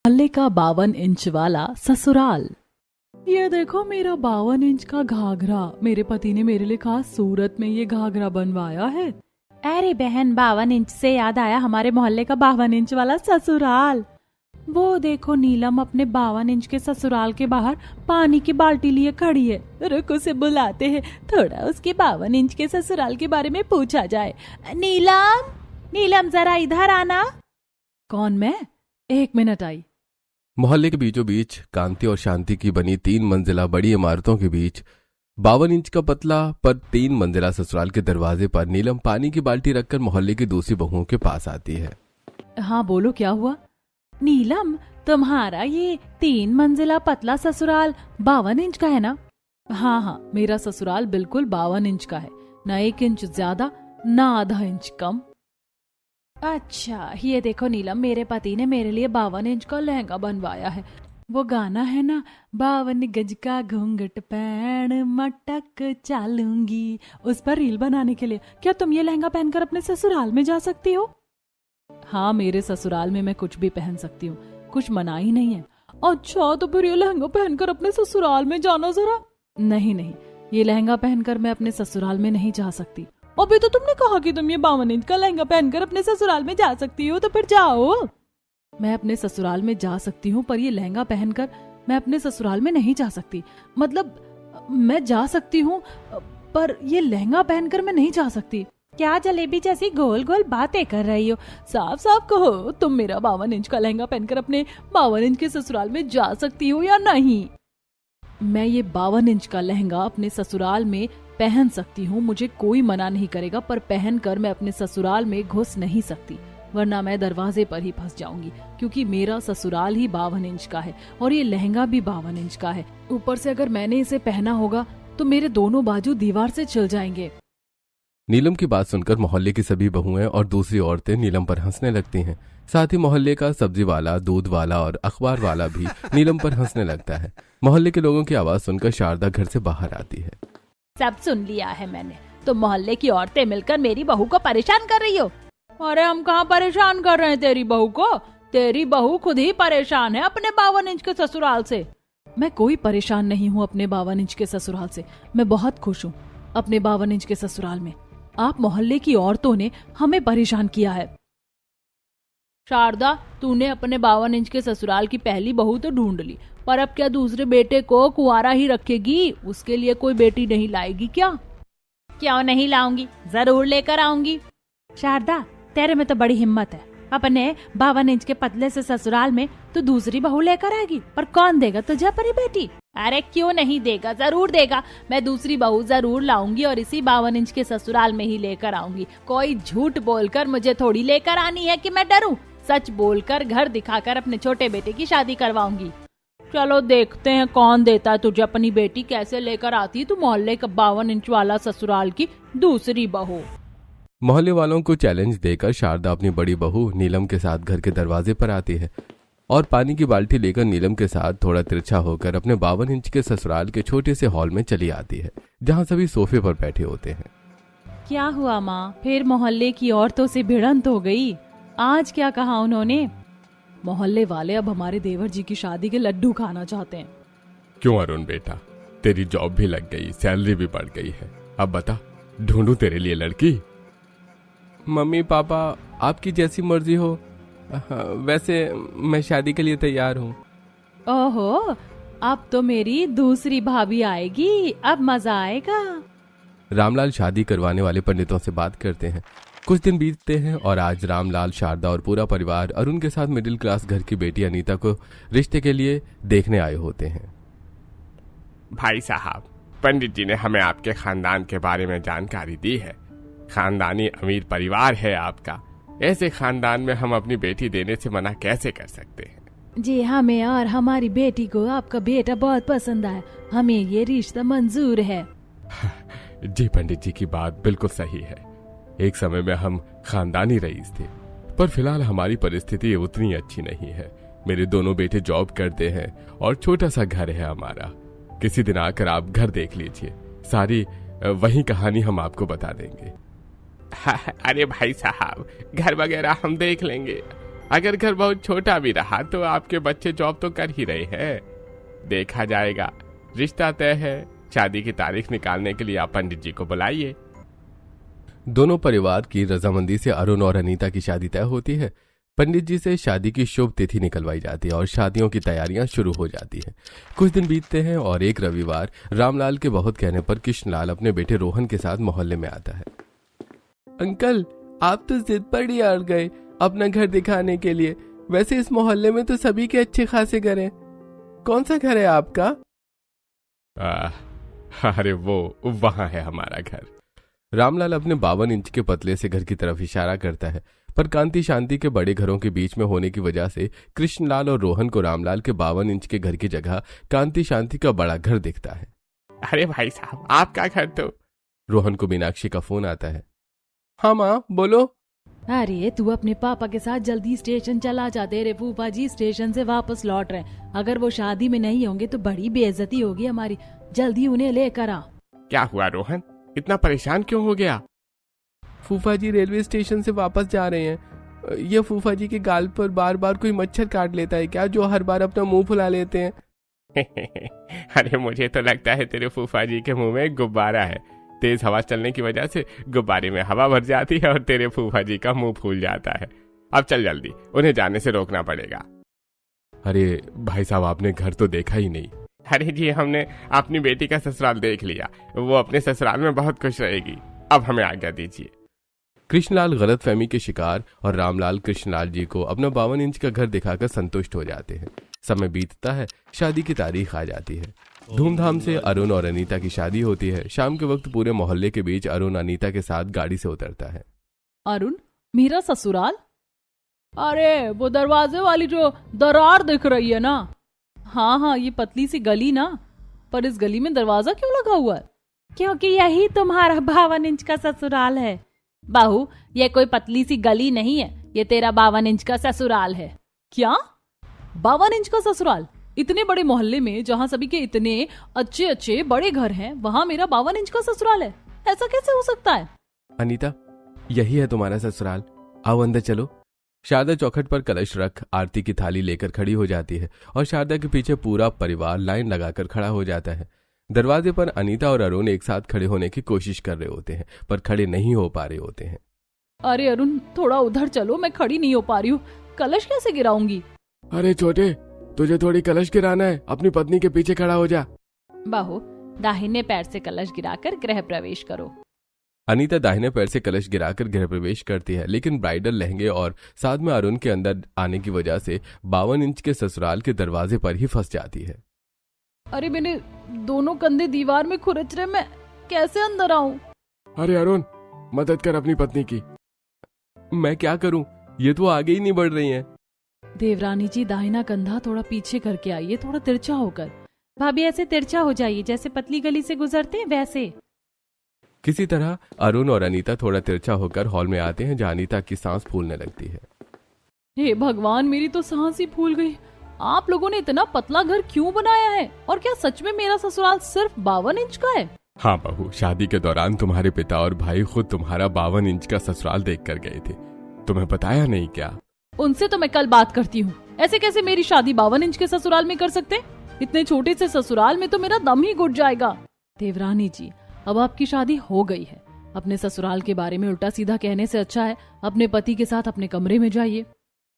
मोहल्ले का 52 इंच वाला ससुराल। ये देखो मेरा 52 इंच का घाघरा, मेरे पति ने मेरे लिए खास सूरत में ये घाघरा बनवाया है। अरे बहन, 52 इंच से याद आया हमारे मोहल्ले का 52 इंच वाला ससुराल। वो देखो नीलम अपने 52 इंच के ससुराल के बाहर पानी की बाल्टी लिए खड़ी है। रुक, उसे बुलाते हैं, थोड़ा उसके 52 इंच के ससुराल के बारे में पूछा जाए। नीलम, नीलम जरा इधर आना। कौन, मैं? 1 मिनट आई। मोहल्ले के बीचों बीच कांति और शांति की बनी 3 मंजिला बड़ी इमारतों के बीच 52 इंच का पतला पर 3 मंजिला ससुराल के दरवाजे पर नीलम पानी की बाल्टी रखकर मोहल्ले की दूसरी बहुओं के पास आती है। हाँ बोलो, क्या हुआ? नीलम, तुम्हारा ये 3 मंजिला पतला ससुराल 52 इंच का है ना? हाँ, मेरा ससुराल बिल्कुल 52 इंच का है, ना 1 इंच ज्यादा ना आधा इंच कम। अच्छा, ये देखो नीलम, मेरे पति ने मेरे लिए 52 इंच का लहंगा बनवाया है। वो गाना है ना, 52 गज का घूंघट पैण मटक चालूंगी, उस पर रील बनाने के लिए क्या तुम ये लहंगा पहनकर अपने ससुराल में जा सकती हो? हाँ, मेरे ससुराल में मैं कुछ भी पहन सकती हूँ, कुछ मनाही नहीं है। अच्छा, तो फिर ये लहंगा पहनकर अपने ससुराल में जाना जरा। नहीं, ये लहंगा पहनकर मैं अपने ससुराल में नहीं जा सकती। अभी तो तुमने कहा कि तुम ये 52 इंच का लहंगा पहनकर अपने ससुराल में जा सकती हो, तो फिर जाओ। मैं अपने ससुराल में जा सकती हूँ, पर ये लहंगा पहनकर मैं अपने ससुराल में नहीं जा सकती। मतलब मैं जा सकती हूँ, पर ये लहंगा पहनकर मैं नहीं जा सकती। क्या जलेबी जैसी गोल गोल बातें कर रही हो? साफ साफ कहो, तुम मेरा 52 इंच का लहंगा पहनकर अपने 52 इंच के ससुराल में जा सकती हो या नहीं? मैं ये 52 इंच का लहंगा अपने ससुराल में पहन सकती हूँ, मुझे कोई मना नहीं करेगा, पर पहनकर मैं अपने ससुराल में घुस नहीं सकती, वरना मैं दरवाजे पर ही फंस जाऊंगी, क्योंकि मेरा ससुराल ही 52 इंच का है और ये लहंगा भी 52 इंच का है। ऊपर से अगर मैंने इसे पहना होगा तो मेरे दोनों बाजू दीवार से छिल जाएंगे। नीलम की बात सुनकर मोहल्ले की सभी बहुएं और दूसरी औरतें नीलम पर हंसने लगती हैं। साथ ही मोहल्ले का सब्जी वाला, दूध वाला और अखबार वाला भी नीलम पर हंसने लगता है। मोहल्ले के लोगों की आवाज सुनकर शारदा घर से बाहर आती है। सब सुन लिया है मैंने, तो मोहल्ले की औरतें मिलकर मेरी बहू को परेशान कर रही हो। अरे हम कहाँ परेशान कर रहे हैं तेरी बहू को? तेरी बहू खुद ही परेशान है अपने 52 इंच के ससुराल से। मैं कोई परेशान नहीं हूँ अपने 52 इंच के ससुराल से, मैं बहुत खुश हूँ अपने 52 इंच के ससुराल में। आप मोहल्ले की औरतों ने हमें परेशान किया है। शारदा, तूने अपने 52 इंच के ससुराल की पहली बहू तो ढूंढ ली, पर अब क्या दूसरे बेटे को कुंवारा ही रखेगी? उसके लिए कोई बेटी नहीं लाएगी क्या? क्यों नहीं लाऊंगी, जरूर लेकर आऊंगी। शारदा, तेरे में तो बड़ी हिम्मत है, अपने 52 इंच के पतले से ससुराल में तो दूसरी बहू लेकर आएगी, पर कौन देगा तुझे अपनी बेटी? अरे क्यों नहीं देगा, जरूर देगा। मैं दूसरी बहू जरूर लाऊंगी और इसी 52 इंच के ससुराल में ही लेकर आऊंगी। कोई झूठ बोलकर मुझे थोड़ी लेकर आनी है कि मैं डरूं। सच बोलकर घर दिखाकर अपने छोटे बेटे की शादी करवाऊंगी। चलो देखते हैं कौन देता है तुझे अपनी बेटी, कैसे लेकर आती है तू मोहल्ले का 52 इंच वाला ससुराल की दूसरी बहू। मोहल्ले वालों को चैलेंज देकर शारदा अपनी बड़ी बहू नीलम के साथ घर के दरवाजे पर आती है और पानी की बाल्टी लेकर नीलम के साथ थोड़ा तिरछा होकर अपने 52 इंच के ससुराल के छोटे से हॉल में चली आती है, जहां सभी सोफे पर बैठे होते हैं। क्या हुआ माँ, फिर मोहल्ले की औरतों से भिड़ंत हो गई? आज क्या कहा उन्होंने? मोहल्ले वाले अब हमारे देवर जी की शादी के लड्डू खाना चाहते हैं। क्यों अरुण बेटा, तेरी जॉब भी लग गई, सैलरी भी बढ़ गई है, अब बता ढूंढूं तेरे लिए लड़की? मम्मी पापा आपकी जैसी मर्जी हो, वैसे मैं शादी के लिए तैयार हूँ। ओहो, अब तो मेरी दूसरी भाभी आएगी, अब मजा आएगा। रामलाल शादी करवाने वाले पंडितों से बात करते हैं। कुछ दिन बीतते हैं और आज रामलाल, शारदा और पूरा परिवार अरुण के साथ मिडिल क्लास घर की बेटी अनीता को रिश्ते के लिए देखने आए होते हैं। भाई साहब, पंडित जी ने हमें आपके खानदान के बारे में जानकारी दी है। खानदानी अमीर परिवार है आपका, ऐसे खानदान में हम अपनी बेटी देने से मना कैसे कर सकते हैं? जी, हमें और हमारी बेटी को आपका बेटा बहुत पसंद आया, हमें ये रिश्ता मंजूर है। जी पंडित जी की बात बिल्कुल सही है। एक समय में हम खानदानी रईस थे, पर फिलहाल हमारी परिस्थिति उतनी अच्छी नहीं है। मेरे दोनों बेटे जॉब करते हैं और छोटा सा घर है हमारा। किसी दिन आकर आप घर देख लीजिए, सारी वही कहानी हम आपको बता देंगे। अरे भाई साहब, घर वगैरह हम देख लेंगे, अगर घर बहुत छोटा भी रहा तो आपके बच्चे जॉब तो कर ही रहे हैं, देखा जाएगा। रिश्ता तय है, शादी की तारीख निकालने के लिए आप पंडित जी को बुलाइए। दोनों परिवार की रजामंदी से अरुण और अनीता की शादी तय होती है। पंडित जी से शादी की शुभ तिथि निकलवाई जाती है और शादियों की तैयारियां शुरू हो जाती हैं। कुछ दिन बीतते हैं और एक रविवार रामलाल के बहुत कहने पर कृष्णलाल अपने बेटे रोहन के साथ मोहल्ले में आता है। अंकल, आप तो जिद पर ही अड़ गए अपना घर दिखाने के लिए। वैसे इस मोहल्ले में तो सभी के अच्छे खासे घर हैं। कौन सा घर है आपका? अरे वो वहां है हमारा घर। रामलाल अपने 52 इंच के पतले से घर की तरफ इशारा करता है, पर कांति शांति के बड़े घरों के बीच में होने की वजह से कृष्णलाल और रोहन को रामलाल के 52 इंच के घर की जगह कांति शांति का बड़ा घर दिखता है। अरे भाई साहब, आपका घर तो। रोहन को मीनाक्षी का फोन आता है। हाँ माँ, बोलो। अरे तू अपने पापा के साथ जल्दी स्टेशन चला जा, तेरे फूफा जी स्टेशन से वापस लौट रहे हैं। अगर वो शादी में नहीं होंगे तो बड़ी बेइज्जती होगी हमारी। जल्दी उन्हें लेकर आ। क्या हुआ रोहन, इतना परेशान क्यों हो गया? फूफा जी रेलवे स्टेशन से वापस जा रहे हैं। ये फूफा जी के गाल पर बार बार कोई मच्छर काट लेता है क्या, जो हर बार अपना मुंह फुला लेते हैं? अरे मुझे तो लगता है तेरे फूफा जी के मुंह में एक गुब्बारा है। तेज हवा चलने की वजह से गुब्बारे में हवा भर जाती है और तेरे फूफा जी का मुंह फूल जाता है। अब चल जल्दी, उन्हें जाने से रोकना पड़ेगा। अरे भाई साहब, आपने घर तो देखा ही नहीं। अरे जी, हमने अपनी बेटी का ससुराल देख लिया, वो अपने ससुराल में बहुत खुश रहेगी। अब हमें आज्ञा दीजिए। कृष्णलाल गलतफहमी के शिकार और रामलाल कृष्णलाल जी को अपना 52 इंच का घर दिखाकर संतुष्ट हो जाते हैं। समय बीतता है, शादी की तारीख आ जाती है। धूमधाम से अरुण और अनीता की शादी होती है। शाम के वक्त पूरे मोहल्ले के बीच अरुण अनीता के साथ गाड़ी से उतरता है। अरुण, मेरा ससुराल? अरे वो दरवाजे वाली जो दरार दिख रही है ना? हाँ, ये पतली सी गली ना। पर इस गली में दरवाजा क्यों लगा हुआ है? क्योंकि यही तुम्हारा 52 इंच का ससुराल है। बहू, ये कोई पतली सी गली नहीं है, ये तेरा 52 इंच का ससुराल है। क्या? 52 इंच का ससुराल? इतने बड़े मोहल्ले में जहाँ सभी के इतने अच्छे अच्छे बड़े घर हैं, वहाँ मेरा 52 इंच का ससुराल है? ऐसा कैसे हो सकता है? अनीता, यही है तुम्हारा ससुराल। आओ अंदर चलो। शारदा चौखट पर कलश रख आरती की थाली लेकर खड़ी हो जाती है और शारदा के पीछे पूरा परिवार लाइन लगाकर खड़ा हो जाता है। दरवाजे पर अनीता और अरुण एक साथ खड़े होने की कोशिश कर रहे होते हैं, पर खड़े नहीं हो पा रहे होते हैं। अरे अरुण, थोड़ा उधर चलो, मैं खड़ी नहीं हो पा रही हूँ। कलश कैसे गिराऊंगी? अरे छोटे, तुझे थोड़ी कलश गिराना है, अपनी पत्नी के पीछे खड़ा हो जा। बहू, दाहिने पैर से कलश गिराकर गृह प्रवेश करो। अनीता दाहिने पैर से कलश गिराकर गृह प्रवेश करती है, लेकिन ब्राइडल लहंगे और साथ में अरुण के अंदर आने की वजह से 52 इंच के ससुराल के दरवाजे पर ही फंस जाती है। अरे मैंने दोनों कंधे दीवार में खुरच रहे, मैं कैसे अंदर आऊं? अरे अरुण, मदद कर अपनी पत्नी की। मैं क्या करूं, ये तो आगे ही नहीं बढ़ रही हैं। देवरानी जी, दाहिना कंधा थोड़ा पीछे करके आइए, थोड़ा तिरछा होकर। भाभी, ऐसे तिरछा हो जाइए जैसे पतली गली से गुजरते हैं वैसे। किसी तरह अरुण और अनीता थोड़ा तिरछा होकर हॉल में आते हैं, जहां अनीता की सांस फूलने लगती है। हे भगवान, मेरी तो सांस ही फूल गई। आप लोगों ने इतना पतला घर क्यों बनाया है? और क्या सच में मेरा ससुराल सिर्फ 52 इंच का है? हाँ बहू, शादी के दौरान तुम्हारे पिता और भाई खुद तुम्हारा 52 इंच का ससुराल देख कर गए थे। तुम्हें बताया नहीं क्या? उनसे तो मैं कल बात करती हूँ। ऐसे कैसे मेरी शादी 52 इंच के ससुराल में कर सकते? इतने छोटे से ससुराल में तो मेरा दम ही घुट जाएगा। देवरानी जी, अब आपकी शादी हो गई है। अपने ससुराल के बारे में उल्टा सीधा कहने से अच्छा है अपने पति के साथ अपने कमरे में जाइए।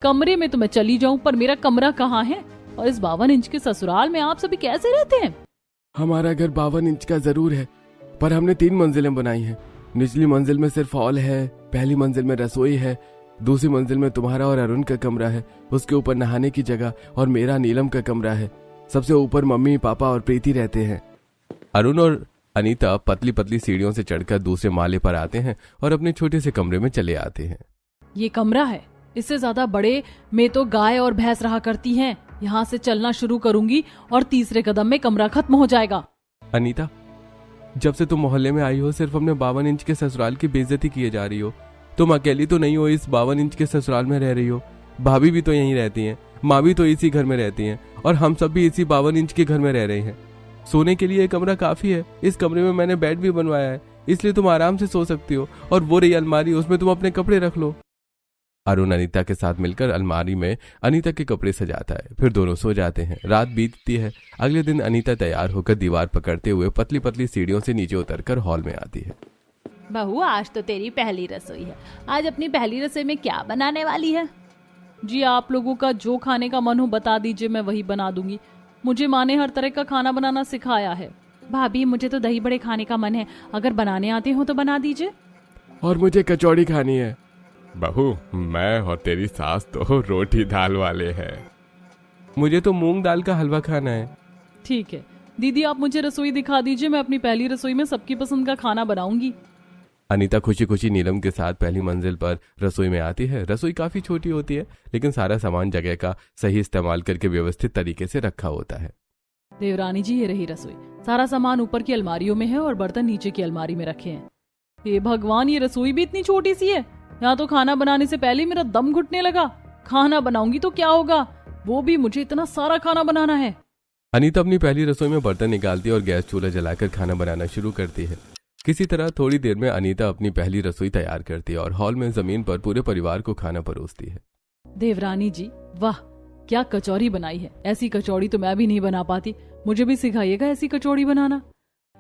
कमरे में तो मैं चली जाऊं, पर मेरा कमरा कहाँ है? और इस 52 इंच के ससुराल में आप सभी कैसे रहते हैं? हमारा घर 52 इंच का जरूर है, पर हमने 3 मंजिलें बनाई हैं। निचली मंजिल में सिर्फ हॉल है, पहली मंजिल में रसोई है, दूसरी मंजिल में तुम्हारा और अरुण का कमरा है, उसके ऊपर नहाने की जगह, और मेरा नीलम का कमरा है। सबसे ऊपर मम्मी पापा और प्रीति रहते हैं। अरुण और अनीता पतली पतली सीढ़ियों से चढ़कर दूसरे माले पर आते हैं और अपने छोटे से कमरे में चले आते हैं। ये कमरा है, इससे ज्यादा बड़े में तो गाय और भैंस रहा करती हैं। यहाँ से चलना शुरू करूंगी और तीसरे कदम में कमरा खत्म हो जाएगा। अनीता, जब से तुम मोहल्ले में आई हो सिर्फ अपने 52 इंच के ससुराल की बेइज्जती किए जा रही हो। तुम अकेली तो नहीं हो, इस 52 इंच के ससुराल में रह रही हो। भाभी भी तो यहीं रहती हैं, माँ भी तो इसी घर में रहती हैं, और हम सब भी इसी 52 इंच के घर में रह रहे हैं। सोने के लिए कमरा काफी है। इस कमरे में मैंने बेड भी बनवाया है, इसलिए तुम आराम से सो सकती हो। और वो रही अलमारी, उसमें तुम अपने कपड़े रख लो। अरुण अनीता के साथ मिलकर अलमारी में अनीता के कपड़े सजाता है, फिर दोनों सो जाते हैं। रात बीतती है। अगले दिन अनीता तैयार होकर दीवार पकड़ते हुए पतली पतली सीढ़ियों से नीचे उतरकर हॉल में आती है। बहू, आज तो तेरी पहली रसोई है। आज अपनी पहली रसोई में क्या बनाने वाली है? जी, आप लोगों का जो खाने का मन हो बता दीजिए, मैं वही बना दूंगी। मुझे माँ ने हर तरह का खाना बनाना सिखाया है। भाभी, मुझे तो दही बड़े खाने का मन है, अगर बनाने आते हो तो बना दीजिए। और मुझे कचौड़ी खानी है। बहू, मैं और तेरी सास तो रोटी दाल वाले हैं। मुझे तो मूंग दाल का हलवा खाना है। ठीक है दीदी, आप मुझे रसोई दिखा दीजिए, मैं अपनी पहली रसोई में सबकी पसंद का खाना बनाऊंगी। अनीता खुशी खुशी नीलम के साथ पहली मंजिल पर रसोई में आती है। रसोई काफी छोटी होती है, लेकिन सारा सामान जगह का सही इस्तेमाल करके व्यवस्थित तरीके से रखा होता है। देवरानी जी, ये रही रसोई। सारा सामान ऊपर की अलमारियों में है और बर्तन नीचे की अलमारी में रखे हैं। हे भगवान, ये रसोई भी इतनी छोटी सी है। यहाँ तो खाना बनाने से पहले मेरा दम घुटने लगा। खाना बनाऊंगी तो क्या होगा, वो भी मुझे इतना सारा खाना बनाना है। अनीता अपनी पहली रसोई में बर्तन निकालती है और गैस चूल्हा जलाकर खाना बनाना शुरू करती है। किसी तरह थोड़ी देर में अनीता अपनी पहली रसोई तैयार करती है और हॉल में जमीन पर पूरे परिवार को खाना परोसती है। देवरानी जी, वाह क्या कचौरी बनाई है। ऐसी कचौड़ी तो मैं भी नहीं बना पाती, मुझे भी सिखाइएगा ऐसी कचौड़ी बनाना।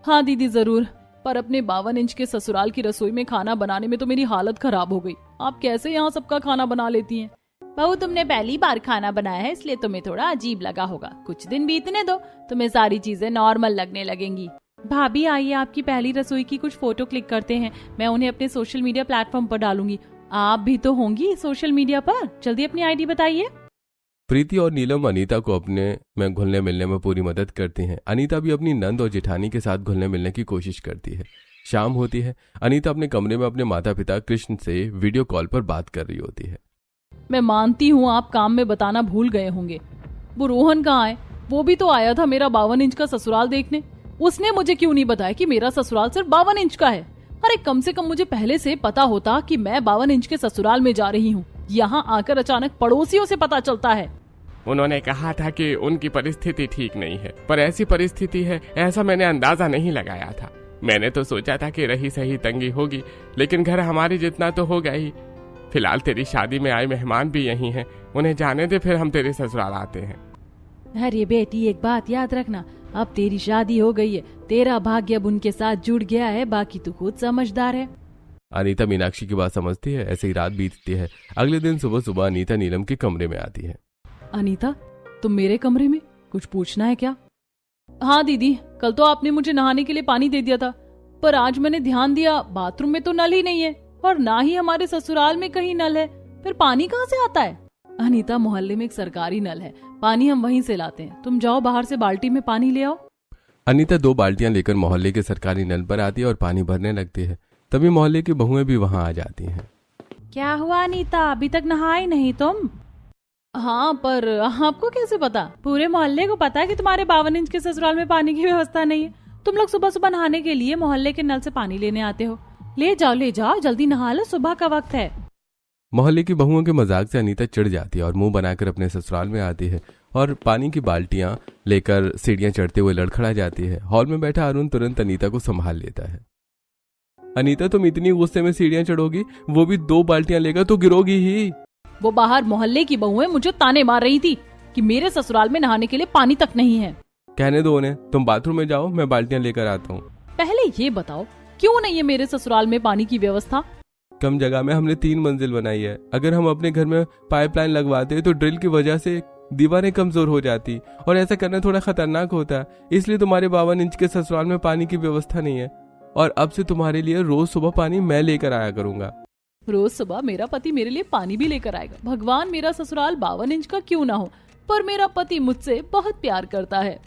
हाँ दीदी जरूर, पर अपने 52 इंच के ससुराल की रसोई में खाना बनाने में तो मेरी हालत खराब हो गई। आप कैसे यहाँ सबका खाना बना लेती हैं? बहू, तुमने पहली बार खाना बनाया है, इसलिए तुम्हें थोड़ा अजीब लगा होगा। कुछ दिन बीतने दो, तुम्हें सारी चीजें नॉर्मल लगने लगेंगी। भाभी, आइए आपकी पहली रसोई की कुछ फोटो क्लिक करते हैं, मैं उन्हें अपने सोशल मीडिया प्लेटफॉर्म पर डालूंगी। आप भी तो होंगी सोशल मीडिया पर, जल्दी अपनी आईडी बताइए। प्रीति और नीलम अनीता को अपने में घुलने मिलने में पूरी मदद करती हैं। अनीता भी अपनी नंद और जेठानी के साथ घुलने मिलने की कोशिश करती है। शाम होती है। अनीता अपने कमरे में अपने माता पिता कृष्ण से वीडियो कॉल पर बात कर रही होती है। मैं मानती हूँ आप काम में बताना भूल गए होंगे। वो रोहन कहाँ है? वो भी तो आया था मेरा 52 इंच का ससुराल देखने। उसने मुझे क्यों नहीं बताया कि मेरा ससुराल सिर्फ 52 इंच का है? अरे कम से कम मुझे पहले से पता होता कि मैं 52 इंच के ससुराल में जा रही हूँ। यहाँ आकर अचानक पड़ोसियों से पता चलता है। उन्होंने कहा था कि उनकी परिस्थिति ठीक नहीं है, पर ऐसी परिस्थिति है ऐसा मैंने अंदाजा नहीं लगाया था। मैंने तो सोचा था कि रही सही तंगी होगी, लेकिन घर हमारे जितना तो होगा ही। फिलहाल तेरी शादी में आए मेहमान भी यही हैं, उन्हें जाने दे, फिर हम तेरे ससुराल आते हैं। अरे बेटी, एक बात याद रखना, अब तेरी शादी हो गई है, तेरा भाग्य अब उनके साथ जुड़ गया है, बाकी तू खुद समझदार है। अनीता मीनाक्षी की बात समझती है। ऐसे ही रात बीतती है। अगले दिन सुबह सुबह अनीता नीलम के कमरे में आती है। अनीता, तुम मेरे कमरे में, कुछ पूछना है क्या? हाँ दीदी, कल तो आपने मुझे नहाने के लिए पानी दे दिया था, पर आज मैंने ध्यान दिया बाथरूम में तो नल ही नहीं है और ना ही हमारे ससुराल में कहीं नल है, फिर पानी कहाँ से आता है? अनीता, मोहल्ले में एक सरकारी नल है, पानी हम वहीं से लाते हैं। तुम जाओ बाहर से बाल्टी में पानी ले आओ। अनीता 2 बाल्टियां लेकर मोहल्ले के सरकारी नल पर आती है और पानी भरने लगती है। तभी मोहल्ले की बहुएं भी वहां आ जाती हैं। क्या हुआ अनीता, अभी तक नहाई नहीं तुम? हाँ, पर आपको कैसे पता? पूरे मोहल्ले को पता है कि तुम्हारे 52 इंच के ससुराल में पानी की व्यवस्था नहीं है। तुम लोग सुबह सुबह नहाने के लिए मोहल्ले के नल से पानी लेने आते हो। ले जाओ, जल्दी नहा लो, सुबह का वक्त है। मोहल्ले की बहुओं के मजाक से अनीता चिढ़ जाती है और मुंह बनाकर अपने ससुराल में आती है और पानी की बाल्टियां लेकर सीढ़ियां चढ़ते हुए लड़खड़ा जाती है। हॉल में बैठा अरुण तुरंत अनीता को संभाल लेता है। अनीता, तुम इतनी गुस्से में सीढ़ियां चढ़ोगी, वो भी 2 बाल्टियां लेकर, तो गिरोगी ही। वो बाहर मोहल्ले की बहुएं मुझे ताने मार रही थी कि मेरे ससुराल में नहाने के लिए पानी तक नहीं है। कहने दो उन्हें, तुम बाथरूम में जाओ, मैं बाल्टियां लेकर आता हूँ। पहले ये बताओ, क्यों नहीं है मेरे ससुराल में पानी की व्यवस्था? कम जगह में हमने 3 मंजिल बनाई है। अगर हम अपने घर में पाइपलाइन लगवाते तो ड्रिल की वजह से दीवारें कमजोर हो जाती और ऐसा करना थोड़ा खतरनाक होता है। इसलिए तुम्हारे 52 इंच के ससुराल में पानी की व्यवस्था नहीं है और अब से तुम्हारे लिए रोज सुबह पानी मैं लेकर आया करूंगा। रोज सुबह मेरा पति मेरे लिए पानी भी लेकर आएगा। भगवान, मेरा ससुराल 52 इंच का क्यों ना हो, पर मेरा पति मुझसे बहुत प्यार करता है।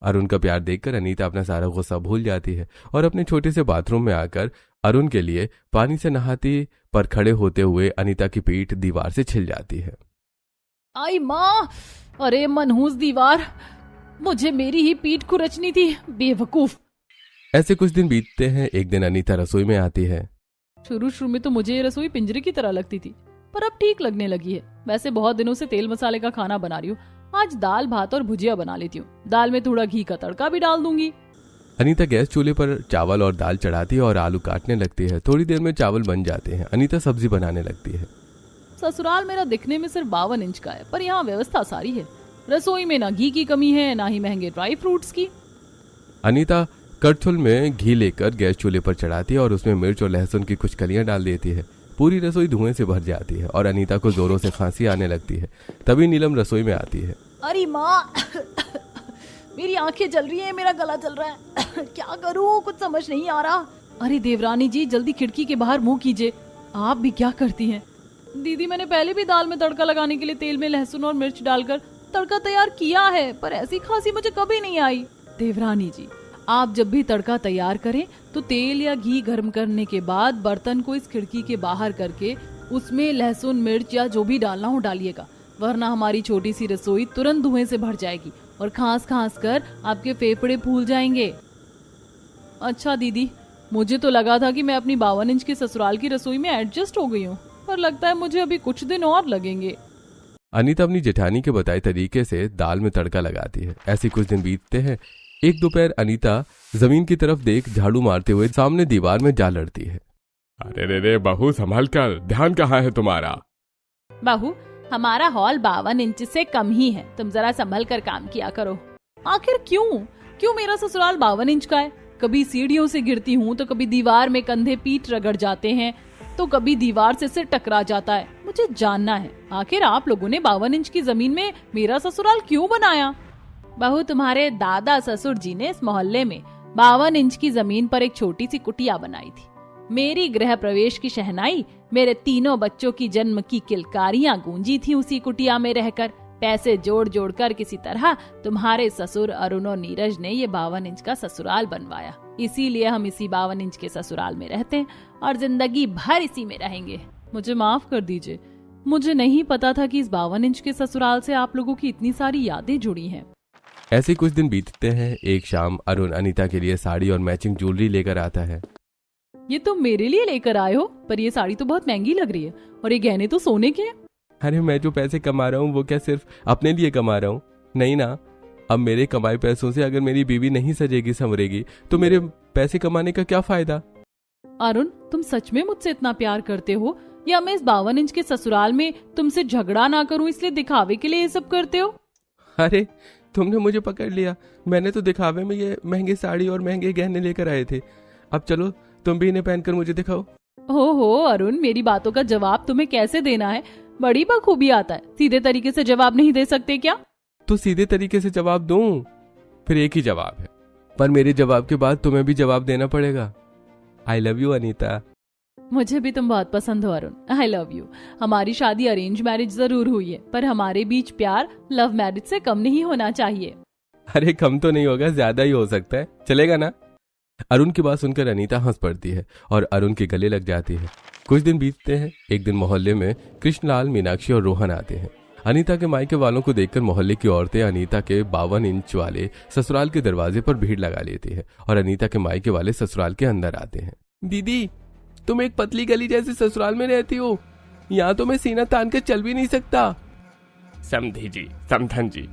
अरुण का प्यार देखकर अनीता अपना सारा गुस्सा भूल जाती है और अपने छोटे से बाथरूम में आकर अरुण के लिए पानी से नहाती, पर खड़े होते हुए अनीता की पीठ दीवार से छिल जाती है। आई माँ, अरे मनहूस दीवार, मुझे मेरी ही पीठ खुरचनी थी, बेवकूफ। ऐसे कुछ दिन बीतते हैं। एक दिन अनीता रसोई में आती है। शुरू में तो मुझे ये रसोई पिंजरे की तरह लगती थी, पर अब ठीक लगने लगी है। वैसे बहुत दिनों से तेल मसाले का खाना बना रही हूँ। आज दाल भात और भुजिया बना लेती हूँ। दाल में थोड़ा घी का तड़का भी डाल दूंगी। अनीता गैस चूल्हे पर चावल और दाल चढ़ाती है और आलू काटने लगती है। थोड़ी देर में चावल बन जाते हैं। अनीता सब्जी बनाने लगती है। ससुराल मेरा दिखने में सिर्फ 52 इंच का है, पर यहाँ व्यवस्था सारी है। रसोई में ना घी की कमी है, ना ही महंगे ड्राई फ्रूट्स की। अनीता कड़छुल में घी लेकर गैस चूल्हे पर चढ़ाती है और उसमें मिर्च और लहसुन की कुछ कलियां डाल देती है। पूरी रसोई धुएं से भर जाती है और अनीता को जोरों से खांसी आने लगती है। तभी नीलम रसोई में आती है। अरे माँ, मेरी आंखें जल रही है, मेरा गला जल रहा है, क्या करूँ, कुछ समझ नहीं आ रहा। अरे देवरानी जी, जल्दी खिड़की के बाहर मुंह कीजिए। आप भी क्या करती हैं? दीदी, मैंने पहले भी दाल में तड़का लगाने के लिए तेल में लहसुन और मिर्च डालकर तड़का तैयार किया है, पर ऐसी खांसी मुझे कभी नहीं आई। देवरानी जी, आप जब भी तड़का तैयार करें तो तेल या घी गर्म करने के बाद बर्तन को इस खिड़की के बाहर करके उसमें लहसुन मिर्च या जो भी डालना हो डालिएगा, वरना हमारी छोटी सी रसोई तुरंत धुएं से भर जाएगी और खांस खांस कर आपके फेफड़े फूल जाएंगे। अच्छा दीदी, मुझे तो लगा था कि मैं अपनी 52 इंच की ससुराल की रसोई में एडजस्ट हो गई हूँ, पर लगता है मुझे अभी कुछ दिन और लगेंगे। अनीता अपनी जेठानी के बताए तरीके से दाल में तड़का लगाती है। ऐसे कुछ दिन बीतते हैं। एक दोपहर अनीता जमीन की तरफ देख झाड़ू मारते हुए सामने दीवार में जा लड़ती है। अरे रे रे बहू, संभल कर, ध्यान कहाँ है तुम्हारा? बहू, हमारा हॉल 52 इंच से कम ही है, तुम जरा संभल कर काम किया करो। आखिर क्यों मेरा ससुराल 52 इंच का है? कभी सीढ़ियों से गिरती हूँ तो कभी दीवार में कंधे पीठ रगड़ जाते हैं, तो कभी दीवार से सिर टकरा जाता है। मुझे जानना है, आखिर आप लोगों ने 52 इंच की जमीन में मेरा ससुराल क्यों बनाया? बहू, तुम्हारे दादा ससुर जी ने इस मोहल्ले में 52 इंच की जमीन पर एक छोटी सी कुटिया बनाई थी। मेरी गृह प्रवेश की शहनाई, मेरे तीनों बच्चों की जन्म की किलकारियां गूंजी थी उसी कुटिया में रहकर। पैसे जोड़ जोड़ कर किसी तरह तुम्हारे ससुर अरुण और नीरज ने ये 52 इंच का ससुराल बनवाया। इसीलिए हम इसी 52 इंच के ससुराल में रहते हैं और जिंदगी भर इसी में रहेंगे। मुझे माफ कर दीजिए, मुझे नहीं पता था कि इस 52 इंच के ससुराल से आप लोगों की इतनी सारी यादें जुड़ी हैं। ऐसे कुछ दिन बीतते हैं। एक शाम अरुण अनीता के लिए साड़ी और मैचिंग ज्वेलरी लेकर आता है। ये तुम मेरे लिए लेकर आए हो, पर ये साड़ी तो बहुत महंगी लग रही है और ये गहने तो सोने के हैं। अरे, मैं जो पैसे कमा रहा हूँ वो क्या सिर्फ अपने लिए कमा रहा हूँ? नहीं ना। अब मेरे कमाए पैसों से अगर मेरी बीवी नहीं सजेगी संवरेगी तो मेरे पैसे कमाने का क्या फायदा? अरुण, तुम सच में मुझसे इतना प्यार करते हो या मैं इस 52 इंच के ससुराल में तुमसे झगड़ा ना करूं इसलिए दिखावे के लिए ये सब करते हो? अरे, तुमने मुझे पकड़ लिया। मैंने तो दिखावे में ये महंगी साड़ी और महंगे गहने लेकर आए थे। अब चलो, तुम भी इन्हें पहनकर मुझे दिखाओ। हो अरुण, मेरी बातों का जवाब तुम्हें कैसे देना है बड़ी बखूबी आता है। सीधे तरीके से जवाब नहीं दे सकते क्या? तो सीधे तरीके से जवाब दूं? फिर एक ही जवाब है, पर मेरे जवाब के बाद तुम्हें भी जवाब देना पड़ेगा। I love you Anita. मुझे भी तुम बहुत पसंद हो अरुण, आई लव यू। हमारी शादी अरेंज मैरिज जरूर हुई है, पर हमारे बीच प्यार लव मैरिज से कम नहीं होना चाहिए। अरे, कम तो नहीं होगा, ज्यादा ही हो सकता है, चलेगा ना? अरुण की बात सुनकर अनीता हंस पड़ती है और अरुण के गले लग जाती है। कुछ दिन बीतते हैं। एक दिन मोहल्ले में कृष्णलाल, मीनाक्षी और रोहन आते हैं। अनीता के मायके वालों को देखकर मोहल्ले की औरतें अनीता के 52 इंच वाले ससुराल के दरवाजे पर भीड़ लगा लेती है और अनीता के मायके वाले ससुराल के अंदर आते हैं। दीदी, तुम एक पतली गली जैसे ससुराल में रहती हो, यहाँ तो मैं सीना तान कर चल भी नहीं सकता। समधी जी, समधन जी,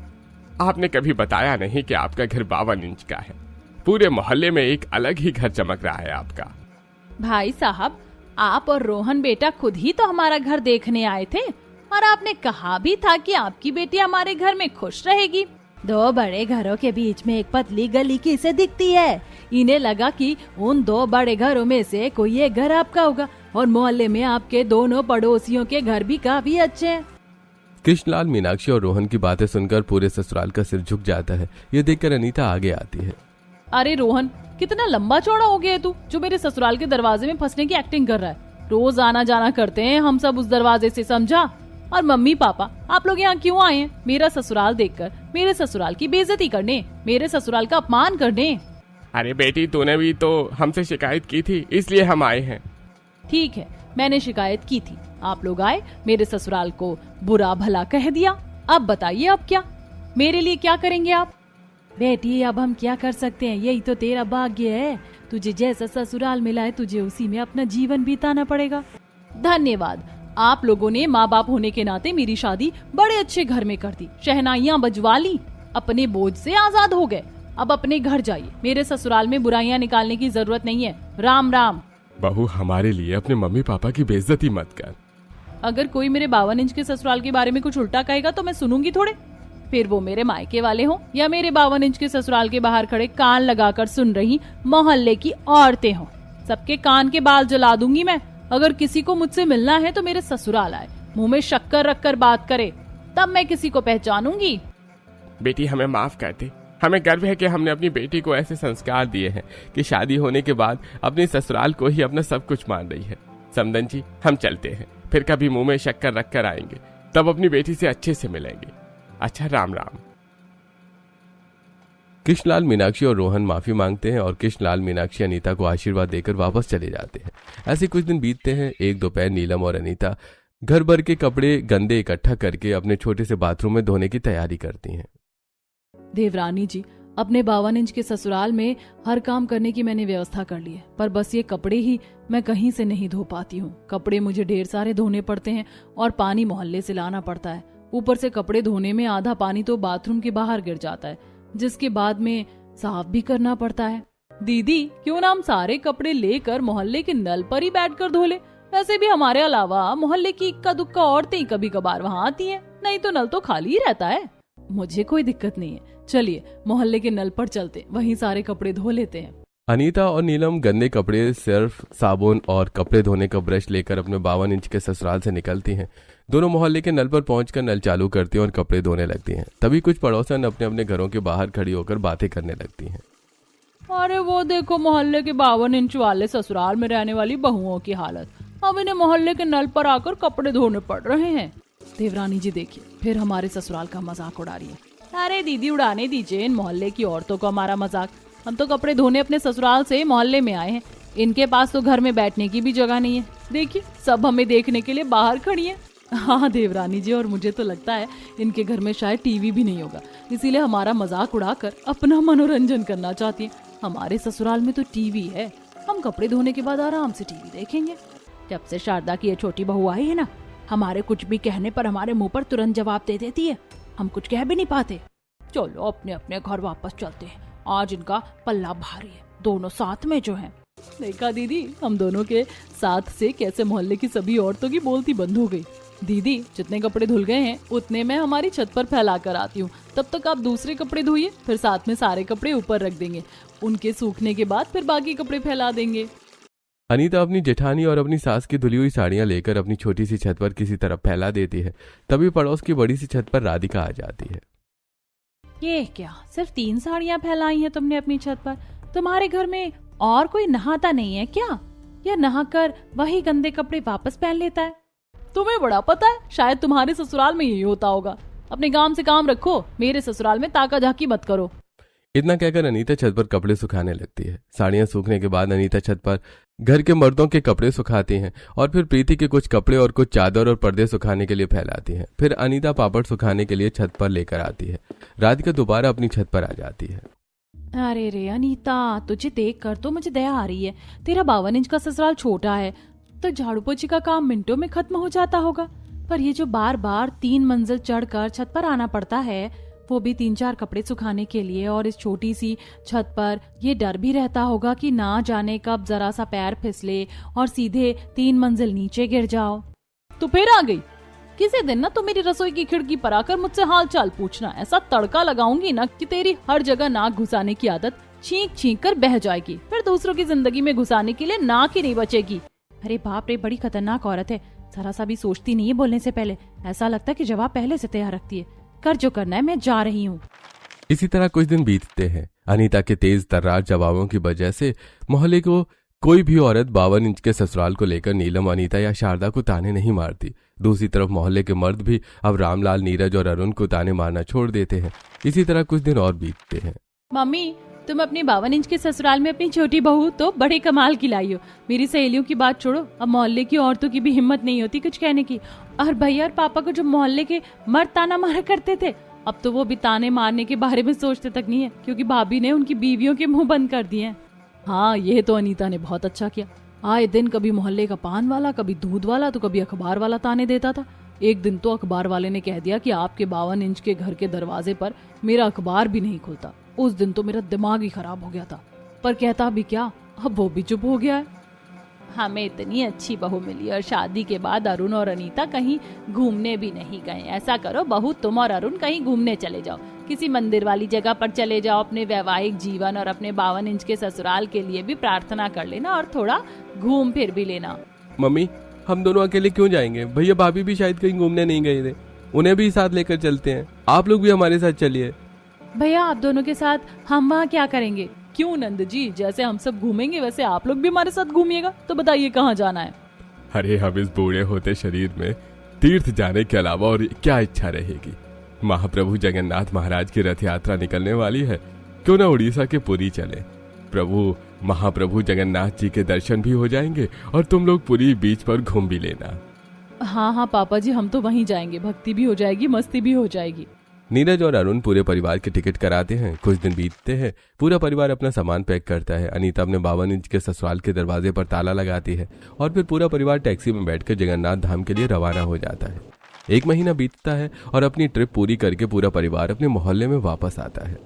आपने कभी बताया नहीं कि आपका घर 52 इंच का है। पूरे मोहल्ले में एक अलग ही घर चमक रहा है आपका। भाई साहब, आप और रोहन बेटा खुद ही तो हमारा घर देखने आए थे और आपने कहा भी था कि आपकी बेटी हमारे घर में खुश रहेगी। 2 बड़े घरों के बीच में एक पतली गली किसे दिखती है? इन्हें लगा कि उन 2 बड़े घरों में से कोई एक घर आपका होगा और मोहल्ले में आपके दोनों पड़ोसियों के घर भी काफी अच्छे हैं। कृष्णलाल, मीनाक्षी और रोहन की बातें सुनकर पूरे ससुराल का सिर झुक जाता है। ये देखकर अनीता आगे आती है। अरे रोहन, कितना लंबा चौड़ा हो गया है तू, जो मेरे ससुराल के दरवाजे में फंसने की एक्टिंग कर रहा है। रोज आना जाना करते हैं हम सब उस दरवाजे से, समझा? और मम्मी पापा, आप लोग यहाँ क्यों आए हैं? मेरा ससुराल देखकर मेरे ससुराल की बेइज्जती करने, मेरे ससुराल का अपमान करने। अरे बेटी, तूने भी तो हमसे शिकायत की थी, इसलिए हम आए हैं। ठीक है, मैंने शिकायत की थी, आप लोग आए, मेरे ससुराल को बुरा भला कह दिया। अब बताइए, अब क्या मेरे लिए क्या करेंगे आप? बेटी, अब हम क्या कर सकते हैं, यही तो तेरा भाग्य है। तुझे जैसा ससुराल मिला है तुझे उसी में अपना जीवन बिताना पड़ेगा। धन्यवाद, आप लोगों ने माँ बाप होने के नाते मेरी शादी बड़े अच्छे घर में कर दी, शहनाइयाँ बजवा ली, अपने बोझ से आजाद हो गए। अब अपने घर जाइए, मेरे ससुराल में बुराइयां निकालने की जरूरत नहीं है। राम राम। बहू, हमारे लिए अपने मम्मी पापा की बेइज्जती मत कर। अगर कोई मेरे 52 इंच के ससुराल के बारे में कुछ उल्टा कहेगा तो मैं सुनूंगी थोड़े। फिर वो मेरे मायके वाले हों या मेरे 52 इंच के ससुराल के बाहर खड़े कान लगाकर सुन रही मोहल्ले की औरतें हों, सबके कान के बाल जला दूंगी मैं। अगर किसी को मुझसे मिलना है तो मेरे ससुराल आए, मुंह में शक्कर रखकर बात करे, तब मैं किसी को पहचानूंगी। बेटी हमें माफ कर दे। हमें गर्व है कि हमने अपनी बेटी को ऐसे संस्कार दिए हैं कि शादी होने के बाद अपने ससुराल को ही अपना सब कुछ मान रही है। समदन जी हम चलते हैं, फिर कभी मुंह में शक्कर रख कर आएंगे, तब अपनी बेटी से अच्छे से मिलेंगे। अच्छा राम राम। कृष्णलाल मीनाक्षी और रोहन माफी मांगते हैं और कृष्णलाल मीनाक्षी अनीता को आशीर्वाद देकर वापस चले जाते हैं। ऐसे कुछ दिन बीतते हैं। एक दोपहर नीलम और अनीता घर भर के कपड़े गंदे इकट्ठा करके अपने छोटे से बाथरूम में धोने की तैयारी करती हैं। देवरानी जी, अपने 52 इंच के ससुराल में हर काम करने की मैंने व्यवस्था कर ली है, पर बस ये कपड़े ही मैं कहीं से नहीं धो पाती हूँ। कपड़े मुझे ढेर सारे धोने पड़ते हैं और पानी मोहल्ले से लाना पड़ता है। ऊपर से कपड़े धोने में आधा पानी तो बाथरूम के बाहर गिर जाता है, जिसके बाद में साफ भी करना पड़ता है। दीदी क्यों ना हम सारे कपड़े लेकर मोहल्ले के नल पर ही बैठकर धो ले। वैसे भी हमारे अलावा मोहल्ले की इक्का दुक्का औरतें कभी कभार वहाँ आती हैं, नहीं तो नल तो खाली ही रहता है। मुझे कोई दिक्कत नहीं है, चलिए मोहल्ले के नल पर चलते, वहीं सारे कपड़े धो लेते हैं। अनीता और नीलम गंदे कपड़े, सर्फ, साबुन और कपड़े धोने का ब्रश लेकर अपने 52 इंच के ससुराल से निकलती हैं। दोनों मोहल्ले के नल पर पहुंचकर नल चालू करती हैं और कपड़े धोने लगती हैं। तभी कुछ पड़ोसन अपने अपने घरों के बाहर खड़ी होकर बातें करने लगती हैं। अरे वो देखो मोहल्ले के 52 इंच वाले ससुराल में रहने वाली बहुओं की हालत, अब इन्हें मोहल्ले के नल पर आकर कपड़े धोने पड़ रहे हैं। देवरानी जी देखिए, फिर हमारे ससुराल का मजाक उड़ा रही है। अरे दीदी उड़ाने दीजिए इन मोहल्ले की औरतों को हमारा मजाक। हम तो कपड़े धोने अपने ससुराल से मोहल्ले में आए हैं, इनके पास तो घर में बैठने की भी जगह नहीं है। देखिए सब हमें देखने के लिए बाहर खड़ी है। हाँ देवरानी जी, और मुझे तो लगता है इनके घर में शायद टीवी भी नहीं होगा, इसीलिए हमारा मजाक उड़ाकर अपना मनोरंजन करना चाहती है। हमारे ससुराल में तो टीवी है, हम कपड़े धोने के बाद आराम से टीवी देखेंगे। जब से शारदा की ये छोटी बहू आई है ना, हमारे कुछ भी कहने पर हमारे मुंह पर तुरंत जवाब दे देती है, हम कुछ कह भी नहीं पाते। चलो अपने अपने घर वापस चलते हैं, आज इनका पल्ला भारी है, दोनों साथ में जो हैं। देखा दीदी, हम दोनों के साथ से कैसे मोहल्ले की सभी औरतों की बोलती बंद हो गई। दीदी जितने कपड़े धुल गए हैं उतने मैं हमारी छत पर फैला कर आती हूँ, तब तक आप दूसरे कपड़े धोइए, फिर साथ में सारे कपड़े ऊपर रख देंगे, उनके सूखने के बाद फिर बाकी कपड़े फैला देंगे। अनीता अपनी जेठानी और अपनी सास की धुली हुई साड़ियां लेकर अपनी छोटी सी छत पर किसी तरफ फैला देती है। तभी पड़ोस की बड़ी सी छत पर राधिका आ जाती है। ये क्या, सिर्फ 3 साड़ियाँ फैलाई हैं तुमने अपनी छत पर? तुम्हारे घर में और कोई नहाता नहीं है क्या, या नहाकर वही गंदे कपड़े वापस पहन लेता है? तुम्हें बड़ा पता है, शायद तुम्हारे ससुराल में यही होता होगा। अपने काम से काम रखो, मेरे ससुराल में ताका झाकी मत करो। इतना कहकर अनीता छत पर कपड़े सुखाने लगती है। साड़ियां सूखने के बाद अनीता छत पर घर के मर्दों के कपड़े सुखाती हैं और फिर प्रीति के कुछ कपड़े और कुछ चादर और पर्दे सुखाने के लिए फैलाती हैं। फिर अनीता पापड़ सुखाने के लिए छत पर लेकर आती है। राधिका दोबारा अपनी छत पर आ जाती है। अरे रे अनीता, तुझे देख कर तो मुझे दया आ रही है। तेरा 52 इंच का ससुराल छोटा है तो झाड़ू पोछी का काम मिनटों में खत्म हो जाता होगा, पर ये जो बार बार 3 मंजिल चढ़कर छत पर आना पड़ता है, वो भी 3-4 कपड़े सुखाने के लिए, और इस छोटी सी छत पर ये डर भी रहता होगा कि ना जाने कब जरा सा पैर फिसले और सीधे 3 मंजिल नीचे गिर जाओ। तो फिर आ गई, किसी दिन ना तो मेरी रसोई की खिड़की पर आकर मुझसे हाल चाल पूछना, ऐसा तड़का लगाऊंगी ना कि तेरी हर जगह नाक घुसाने की आदत छींक छींक कर बह जाएगी, फिर दूसरों की जिंदगी में घुसाने के लिए नाक ही नहीं बचेगी। अरे बाप रे, बड़ी खतरनाक औरत है, जरा सा भी सोचती नहीं है बोलने से पहले, ऐसा लगता है कि जवाब पहले से तैयार रखती है। कर जो करना है, मैं जा रही हूँ। इसी तरह कुछ दिन बीतते हैं। अनीता के तेज तर्रार जवाबों की वजह से मोहल्ले को कोई भी औरत 52 इंच के ससुराल को लेकर नीलम, अनीता या शारदा को ताने नहीं मारती। दूसरी तरफ मोहल्ले के मर्द भी अब रामलाल, नीरज और अरुण को ताने मारना छोड़ देते हैं। इसी तरह कुछ दिन और बीतते हैं। मम्मी, तुम अपनी 52 इंच के ससुराल में अपनी छोटी बहू तो बड़े कमाल की लाई हो। मेरी सहेलियों की बात छोड़ो, अब मोहल्ले की औरतों की भी हिम्मत नहीं होती कुछ कहने की। और भैया और पापा को जो मोहल्ले के मर्द ताना मारा करते थे, अब तो वो भी ताने मारने के बारे में सोचते तक नहीं है, क्योंकि भाभी ने उनकी बीवियों के मुंह बंद कर दिए हैं। हाँ, यह तो अनीता ने बहुत अच्छा किया। आए दिन कभी मोहल्ले का पान वाला, कभी दूध वाला, तो कभी अखबार वाला ताने देता था। एक दिन तो अखबार वाले ने कह दिया कि आपके 52 इंच के घर के दरवाजे पर मेरा अखबार भी नहीं खुलता। उस दिन तो मेरा दिमाग ही खराब हो गया था, पर कहता भी क्या, अब वो भी चुप हो गया है। हमें इतनी अच्छी बहू मिली और शादी के बाद अरुण और अनीता कहीं घूमने भी नहीं गए। ऐसा करो बहू, तुम और अरुण कहीं घूमने चले जाओ, किसी मंदिर वाली जगह पर चले जाओ। अपने वैवाहिक जीवन और अपने 52 इंच के ससुराल के लिए भी प्रार्थना कर लेना और थोड़ा घूम फिर भी लेना। मम्मी, हम दोनों अकेले क्यों जाएंगे? भैया भाभी भी शायद कहीं घूमने नहीं गए थे, उन्हें भी साथ लेकर चलते हैं। आप लोग भी हमारे साथ चलिए। भैया आप दोनों के साथ हम वहाँ क्या करेंगे? क्यों नंद जी, जैसे हम सब घूमेंगे वैसे आप लोग भी हमारे साथ घूमिएगा। तो बताइए कहाँ जाना है? अरे हम इस बूढ़े होते शरीर में तीर्थ जाने के अलावा और क्या इच्छा रहेगी? महाप्रभु जगन्नाथ महाराज की रथ यात्रा निकलने वाली है, क्यों ना उड़ीसा के पुरी चले। प्रभु महाप्रभु जगन्नाथ जी के दर्शन भी हो जाएंगे और तुम लोग पुरी बीच पर घूम भी लेना। हाँ हाँ पापा जी, हम तो वहीं जाएंगे, भक्ति भी हो जाएगी, मस्ती भी हो जाएगी। नीरज और अरुण पूरे परिवार के टिकट कराते हैं। कुछ दिन बीतते हैं, पूरा परिवार अपना सामान पैक करता है। अनीता अपने 52 इंच के ससुराल के दरवाजे पर ताला लगाती है और फिर पूरा परिवार टैक्सी में बैठकर जगन्नाथ धाम के लिए रवाना हो जाता है। 1 महीना बीतता है और अपनी ट्रिप पूरी करके पूरा परिवार अपने मोहल्ले में वापस आता है।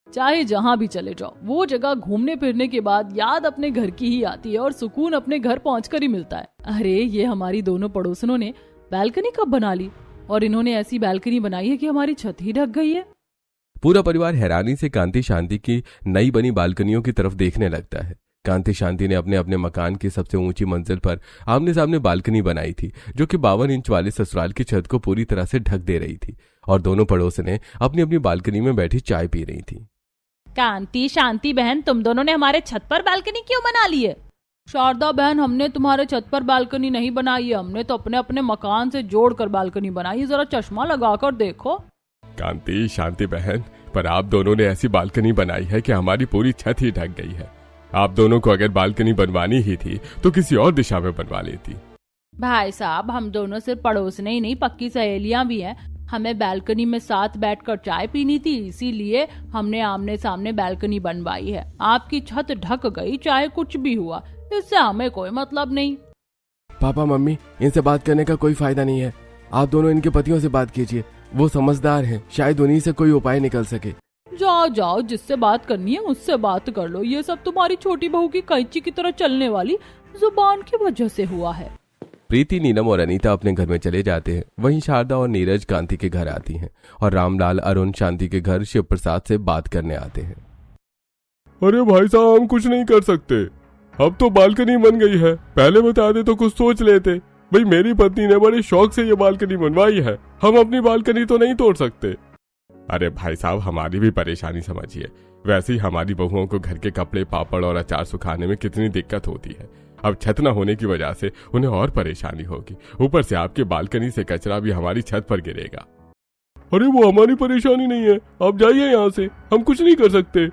चाहे जहाँ भी चले जाओ, वो जगह घूमने फिरने के बाद याद अपने घर की ही आती है और सुकून अपने घर पहुंचकर ही मिलता है। अरे ये हमारी दोनों पड़ोसनों ने बालकनी कब बना ली, और इन्होंने ऐसी बालकनी बनाई है कि हमारी छत ही ढक गई है। पूरा परिवार हैरानी से कांति शांति की नई बनी बालकनियों की तरफ देखने लगता है। कांति शांति ने अपने अपने मकान की सबसे ऊंची मंजिल पर आमने सामने बालकनी बनाई थी, जो कि 52 इंच वाले ससुराल की छत को पूरी तरह से ढक दे रही थी, और दोनों पड़ोसने अपनी अपनी बालकनी में बैठी चाय पी रही थी। कांति शांति बहन, तुम दोनों ने हमारे छत पर बालकनी क्यों बना ली है? शारदा बहन, हमने तुम्हारे छत पर बालकनी नहीं बनाई है, हमने तो अपने अपने मकान से जोड़कर बालकनी बनाई है। जरा चश्मा लगाकर देखो। कांति शांति बहन, पर आप दोनों ने ऐसी बालकनी बनाई है कि हमारी पूरी छत ही ढक गई है। आप दोनों को अगर बालकनी बनवानी ही थी तो किसी और दिशा में बनवा लेती। भाई साहब, हम दोनों सिर्फ पड़ोसने ही नहीं, पक्की सहेलियां भी हैं। हमें बालकनी में साथ बैठकर चाय पीनी थी, इसीलिए हमने आमने सामने बालकनी बनवाई है। आपकी छत ढक गई, चाहे कुछ भी हुआ, इससे हमें कोई मतलब नहीं। पापा मम्मी, इनसे बात करने का कोई फायदा नहीं है। आप दोनों इनके पतियों से बात कीजिए, वो समझदार हैं, शायद उन्हीं से कोई उपाय निकल सके। जाओ जाओ, जिससे बात करनी है उससे बात कर लो। ये सब तुम्हारी छोटी बहू की कैंची की तरह चलने वाली जुबान की वजह से हुआ है। प्रीति, नीलम और अनीता अपने घर में चले जाते हैं। वहीं शारदा और नीरज कांति के घर आती हैं और रामलाल अरुण शांति के घर शिव प्रसाद से बात करने आते हैं। अरे भाई साहब, हम कुछ नहीं कर सकते, अब तो बालकनी बन गई है, पहले बता दे तो कुछ सोच लेते। भाई मेरी पत्नी ने बड़े शौक से ये बालकनी बनवाई है, हम अपनी बालकनी तो नहीं तोड़ सकते। अरे भाई साहब, हमारी भी परेशानी समझिए। वैसे ही हमारी बहुओं को घर के कपड़े, पापड़ और अचार सुखाने में कितनी दिक्कत होती है। अब छत न होने की वजह से उन्हें और परेशानी होगी। ऊपर से आपके बालकनी से कचरा भी हमारी छत पर गिरेगा। अरे वो हमारी परेशानी नहीं है, आप जाइए यहाँ से, हम कुछ नहीं कर सकते।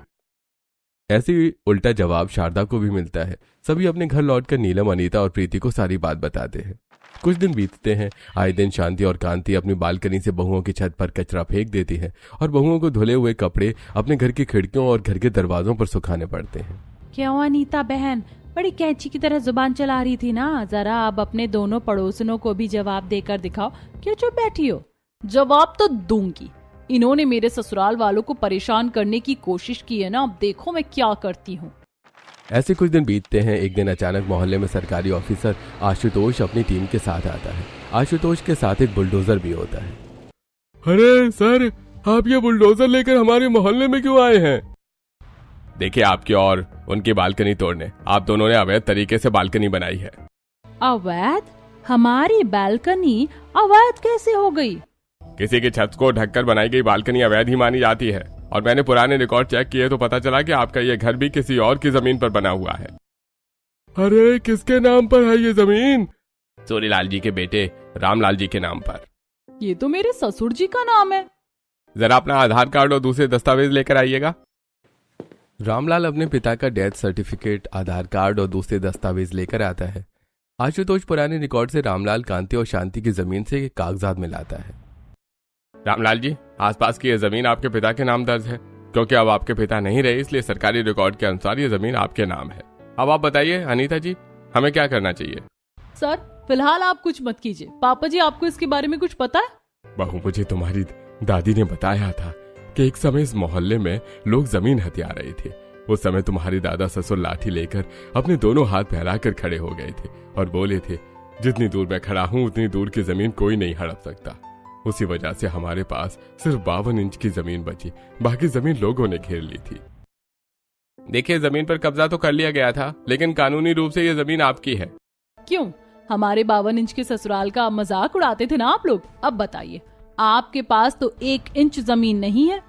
ऐसे ही उल्टा जवाब शारदा को भी मिलता है। सभी अपने घर लौटकर नीलम, अनीता और प्रीति को सारी बात बताते हैं। कुछ दिन बीतते हैं। आए दिन शांति और कांति अपनी बालकनी से बहुओं की छत पर कचरा फेंक देती है और बहुओं को धुले हुए कपड़े अपने घर की खिड़कियों और घर के दरवाजों पर सुखाने पड़ते हैं। क्यों अनीता बहन, बड़ी कैंची की तरह जुबान चला रही थी ना, जरा अब अपने दोनों पड़ोसनों को भी जवाब देकर दिखाओ। क्यों चुप बैठी हो? जवाब तो दूंगी। इन्होंने मेरे ससुराल वालों को परेशान करने की कोशिश की है ना, अब देखो मैं क्या करती हूँ। ऐसे कुछ दिन बीतते हैं। एक दिन अचानक मोहल्ले में सरकारी ऑफिसर आशुतोष अपनी टीम के साथ आता है। आशुतोष के साथ एक बुलडोजर भी होता है। अरे सर, आप ये बुलडोजर लेकर हमारे मोहल्ले में क्यों आए हैं? देखिए, आपकी और उनकी बालकनी तोड़ने आप दोनों ने अवैध तरीके से बालकनी बनाई है। अवैध? हमारी बालकनी अवैध कैसे हो गई? किसी की छत को ढककर बनाई गई बालकनी अवैध ही मानी जाती है, और मैंने पुराने रिकॉर्ड चेक किए तो पता चला कि आपका ये घर भी किसी और की जमीन पर बना हुआ है। अरे किसके नाम पर है ये जमीन? सूरीलाल जी के बेटे रामलाल जी के नाम पर। ये तो मेरे ससुर जी का नाम है। जरा अपना आधार कार्ड और दूसरे दस्तावेज लेकर आइएगा। रामलाल अपने पिता का डेथ सर्टिफिकेट, आधार कार्ड और दूसरे दस्तावेज लेकर आता है। आशुतोष पुराने रिकॉर्ड से रामलाल, कांति और शांति की जमीन से कागजात मिलाता है। रामलाल जी, आसपास की ये जमीन आपके पिता के नाम दर्ज है, क्योंकि अब आपके पिता नहीं रहे, इसलिए सरकारी रिकॉर्ड के अनुसार ये जमीन आपके नाम है। अब आप बताइए अनीता जी, हमें क्या करना चाहिए? सर फिलहाल आप कुछ मत कीजिए। पापा जी, आपको इसके बारे में कुछ पता है? बहू, मुझे तुम्हारी दादी ने बताया था कि एक समय इस मोहल्ले में लोग जमीन हथिया रहे थे। उस समय तुम्हारे दादा ससुर लाठी लेकर अपने दोनों हाथ फैलाकर खड़े हो गए थे और बोले थे, जितनी दूर मैं खड़ा हूं उतनी दूर की जमीन कोई नहीं हड़प सकता। उसी वजह से हमारे पास सिर्फ 52 इंच की जमीन बची, बाकी जमीन लोगों ने घेर ली थी। देखिए, जमीन पर कब्जा तो कर लिया गया था, लेकिन कानूनी रूप से ये जमीन आपकी है। क्यों? हमारे 52 इंच के ससुराल का मजाक उड़ाते थे ना आप लोग। अब बताइए, आपके पास तो 1 इंच जमीन नहीं है।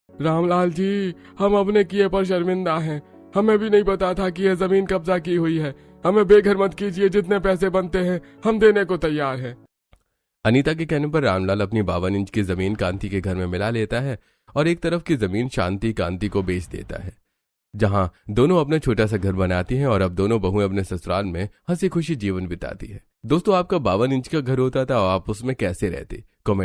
रामलाल जी, हम अपने किए पर शर्मिंदा हैं। हमें भी नहीं पता था कि यह जमीन कब्जा की हुई है। हमें बेघर मत कीजिए, जितने पैसे बनते हैं हम देने को तैयार हैं। अनीता के कहने पर रामलाल अपनी 52 इंच की जमीन कांति के घर में मिला लेता है और एक तरफ की जमीन शांति कांति को बेच देता है, जहां दोनों अपना छोटा सा घर बनाती हैं और अब दोनों बहुएं अपने ससुराल में हंसी खुशी जीवन बिताती है। दोस्तों, आपका 52 इंच का घर होता था और आप उसमें कैसे रहते? कमेंट